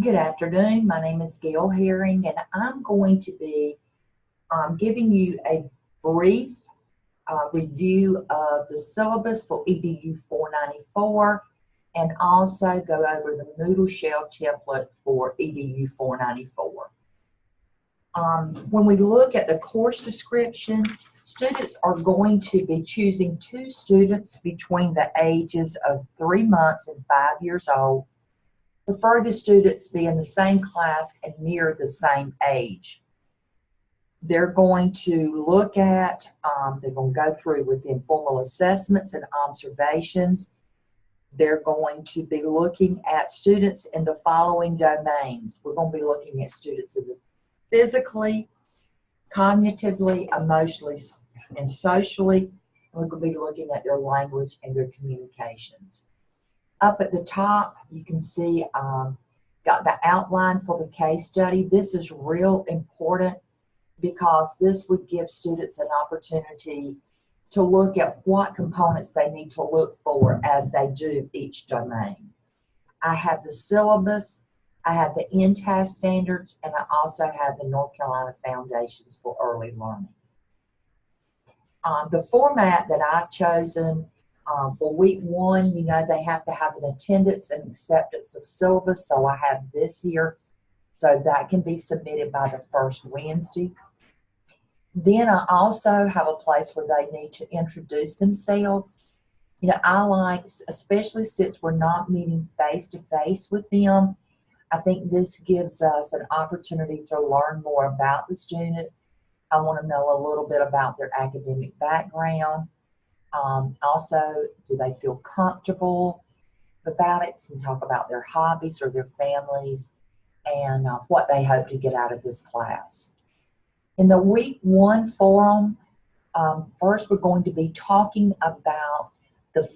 Good afternoon. My name is Gail Herring, and I'm going to be giving you a brief review of the syllabus for EDU 494 and also go over the Moodle Shell template for EDU 494. When we look at the course description, students are going to be choosing 2 students between the ages of 3 months and 5 years old. Prefer the students be in the same class and near the same age. They're going to look at, they're going to go through with informal assessments and observations. They're going to be looking at students in the following domains. We're going to be looking at students in the physically, cognitively, emotionally, and socially. And we're going to be looking at their language and their communications. Up at the top, you can see got the outline for the case study. This is real important because this would give students an opportunity to look at what components they need to look for as they do each domain. I have the syllabus, I have the NTAS standards, and I also have the North Carolina Foundations for Early Learning. The format that I've chosen for week 1, you know, they have to have an attendance and acceptance of syllabus, so I have this here, so that can be submitted by the first Wednesday. Then I also have a place where they need to introduce themselves. You know, I like, especially since we're not meeting face-to-face with them, I think this gives us an opportunity to learn more about the student. I want to know a little bit about their academic background. Also, do they feel comfortable about it? Can talk about their hobbies or their families and what they hope to get out of this class. In the week 1 forum, first we're going to be talking about the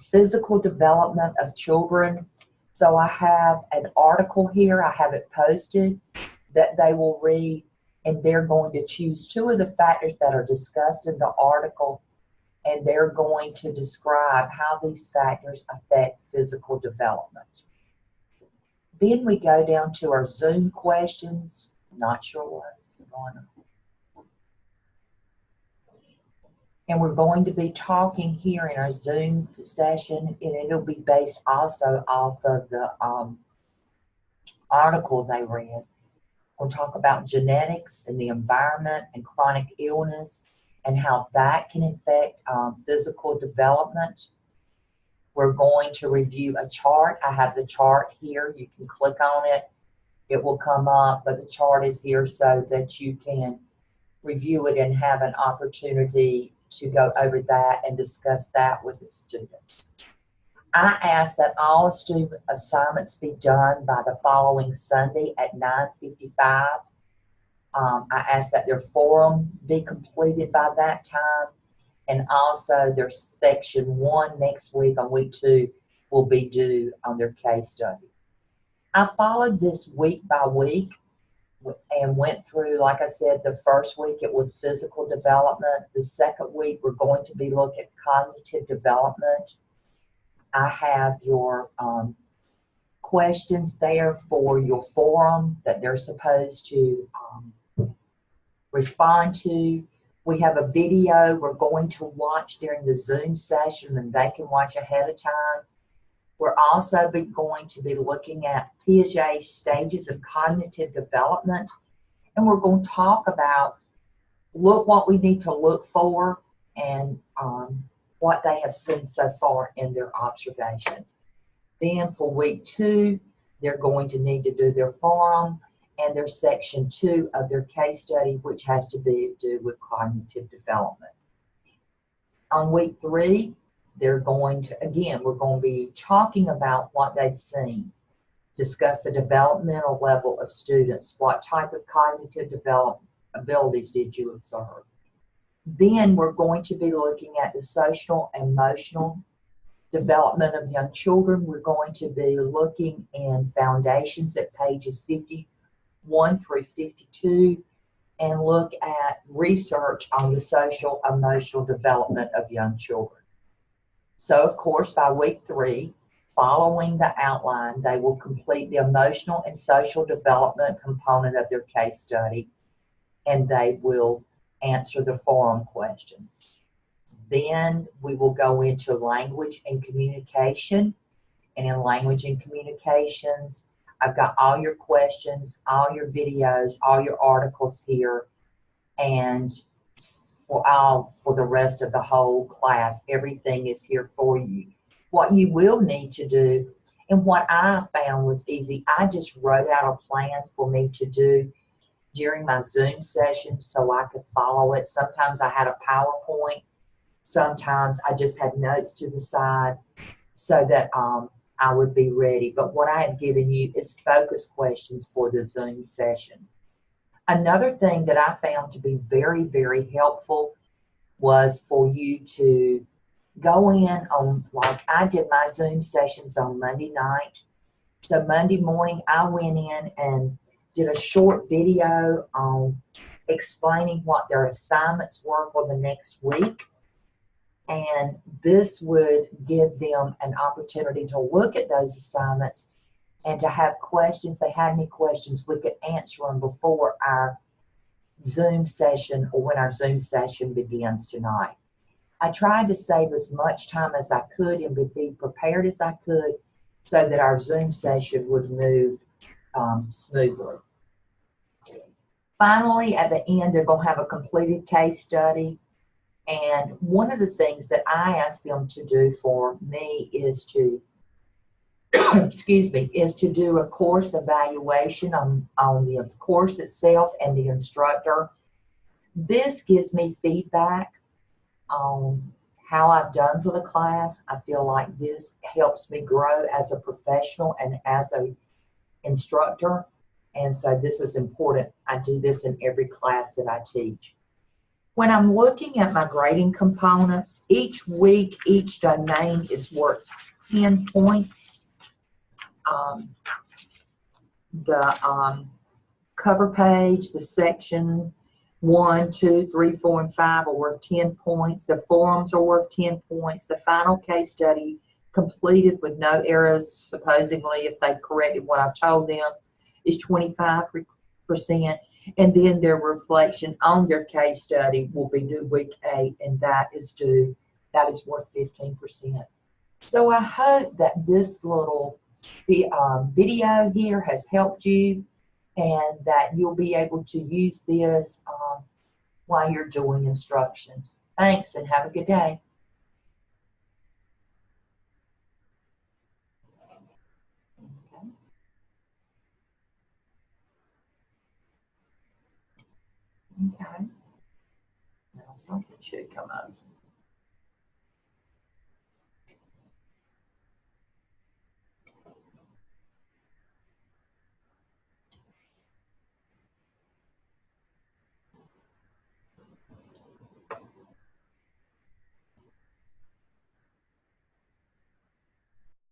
physical development of children. So I have an article here, I have it posted that they will read, and they're going to choose 2 of the factors that are discussed in the article, and they're going to describe how these factors affect physical development. Then we go down to our Zoom questions. Not sure what's going on. And we're going to be talking here in our Zoom session, and it'll be based also off of the article they read. We'll talk about genetics and the environment and chronic illness, and how that can affect physical development. We're going to review a chart. I have the chart here. You can click on it. It will come up, but the chart is here so that you can review it and have an opportunity to go over that and discuss that with the students. I ask that all student assignments be done by the following Sunday at 9:55. I ask that their forum be completed by that time, and also their section 1 next week on week 2 will be due on their case study. I followed this week by week and went through, like I said, the first week it was physical development. The second week we're going to be looking at cognitive development. I have your questions there for your forum that they're supposed to respond to. We have a video we're going to watch during the Zoom session, and they can watch ahead of time. We're also going to be looking at Piaget's stages of cognitive development, and we're going to talk about what we need to look for and what they have seen so far in their observations. Then for week 2, they're going to need to do their forum and their section 2 of their case study, which has to do with cognitive development. On week 3, they're going to, again, we're going to be talking about what they've seen, discuss the developmental level of students, what type of cognitive development abilities did you observe. Then we're going to be looking at the social and emotional development of young children. We're going to be looking in foundations at pages 51 through 52 and look at research on the social emotional development of young children. So of course by week 3 Following the outline, they will complete the emotional and social development component of their case study, and they will answer the forum questions. Then we will go into language and communication. And in language and communications, I've got all your questions, all your videos, all your articles here, and for the rest of the whole class, everything is here for you. What you will need to do, and what I found was easy, I just wrote out a plan for me to do during my Zoom session so I could follow it. Sometimes I had a PowerPoint, sometimes I just had notes to the side so that I would be ready. But what I have given you is focus questions for the Zoom session. Another thing that I found to be very, very helpful was for you to go in on, like I did my Zoom sessions on Monday night. So Monday morning, I went in and did a short video on explaining what their assignments were for the next week. And this would give them an opportunity to look at those assignments and to have questions. If they had any questions, we could answer them before our Zoom session or when our Zoom session begins tonight. I tried to save as much time as I could and be prepared as I could so that our Zoom session would move smoothly. Finally, at the end, they're going to have a completed case study. And one of the things that I ask them to do for me is to, excuse me, is to do a course evaluation on the course itself and the instructor. This gives me feedback on how I've done for the class. I feel like this helps me grow as a professional and as an instructor. And so this is important. I do this in every class that I teach. When I'm looking at my grading components, each week, each domain is worth 10 points. The cover page, the section 1, 2, 3, 4, and 5 are worth 10 points. The forums are worth 10 points. The final case study completed with no errors, supposedly if they've corrected what I've told them, is 25%. And then their reflection on their case study will be due week 8, and that is worth 15%. So I hope that this little video here has helped you and that you'll be able to use this while you're doing instructions. Thanks and have a good day. Okay. Now something should come up.